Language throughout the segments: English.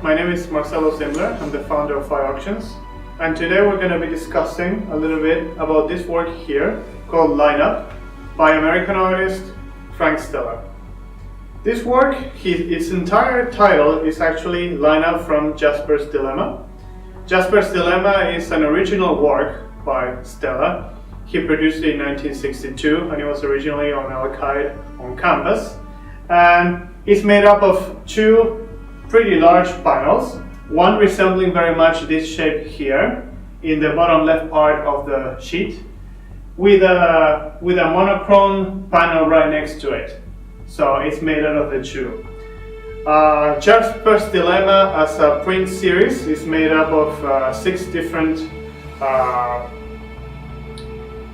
My name is Marcelo Zimler. I'm the founder of Phi Auctions, and today we're going to be discussing a little bit about this work here called Lineup by American artist Frank Stella. This work, its entire title is actually Lineup from Jasper's Dilemma. Jasper's Dilemma is an original work by Stella. He produced it in 1962 and it was originally on Alkyd on canvas. And it's made up of two pretty large panels, one resembling very much this shape here in the bottom left part of the sheet, with a monochrome panel right next to it. So it's made out of the two. Jasper's Dilemma as a print series is made up of 6 different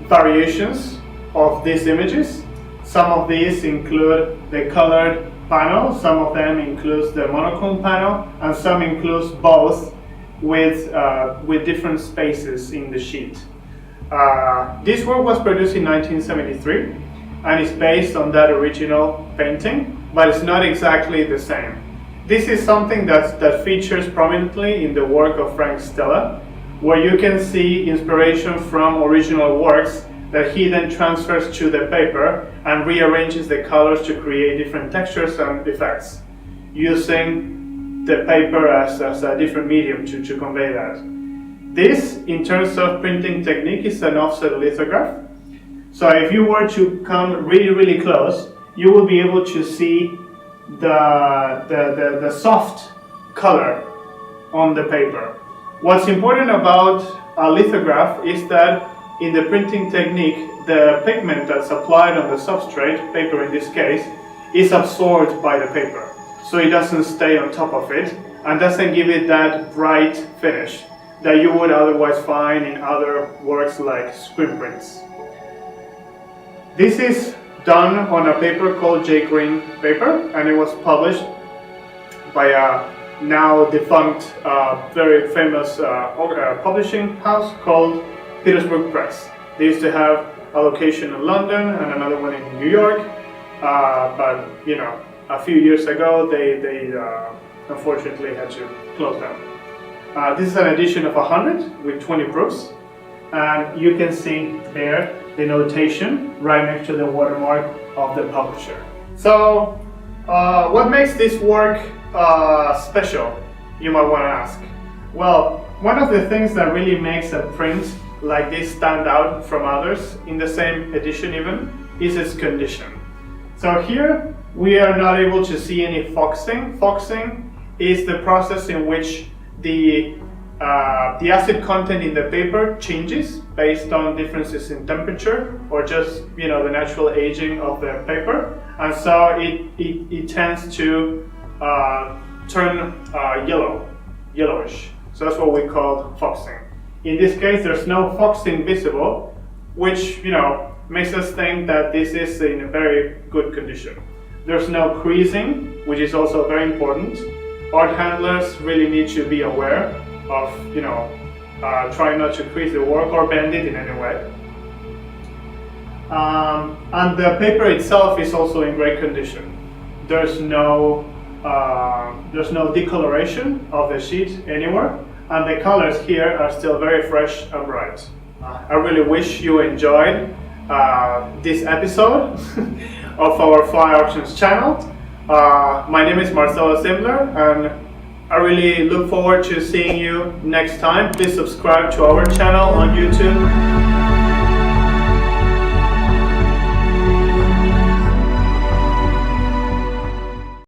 variations of these images. Some of these include the colored panel, some of them includes the monochrome panel, and some includes both with different spaces in the sheet. This work was produced in 1973 and is based on that original painting, but it's not exactly the same. This is something that features prominently in the work of Frank Stella, where you can see inspiration from original works that he then transfers to the paper and rearranges the colors to create different textures and effects, using the paper as a different medium to convey that. This, in terms of printing technique, is an offset lithograph. So if you were to come really close, you will be able to see the soft color on the paper. What's important about a lithograph is that in the printing technique, the pigment that's applied on the substrate, paper in this case, is absorbed by the paper. So it doesn't stay on top of it and doesn't give it that bright finish that you would otherwise find in other works like screen prints. This is done on a paper called J. Green paper, and it was published by a now defunct, very famous publishing house called Petersburg Press. They used to have a location in London and another one in New York, but a few years ago they unfortunately had to close down. This is an edition of 100 with 20 proofs, and you can see there the notation right next to the watermark of the publisher. So, what makes this work special, you might want to ask? Well, one of the things that really makes a print like this stand out from others in the same edition even is its condition. So here we are not able to see any foxing. Foxing is the process in which the acid content in the paper changes based on differences in temperature or just the natural aging of the paper, and so it tends to turn yellowish. So that's what we call foxing. In this case, there's no foxing visible, which makes us think that this is in a very good condition. There's no creasing, which is also very important. Art handlers really need to be aware of trying not to crease the work or bend it in any way. And the paper itself is also in great condition. There's no decoloration of the sheet anywhere, and the colors here are still very fresh and bright. I really wish you enjoyed this episode of our Phi Auctions channel. My name is Marcelo Zimler, and I really look forward to seeing you next time. Please subscribe to our channel on YouTube.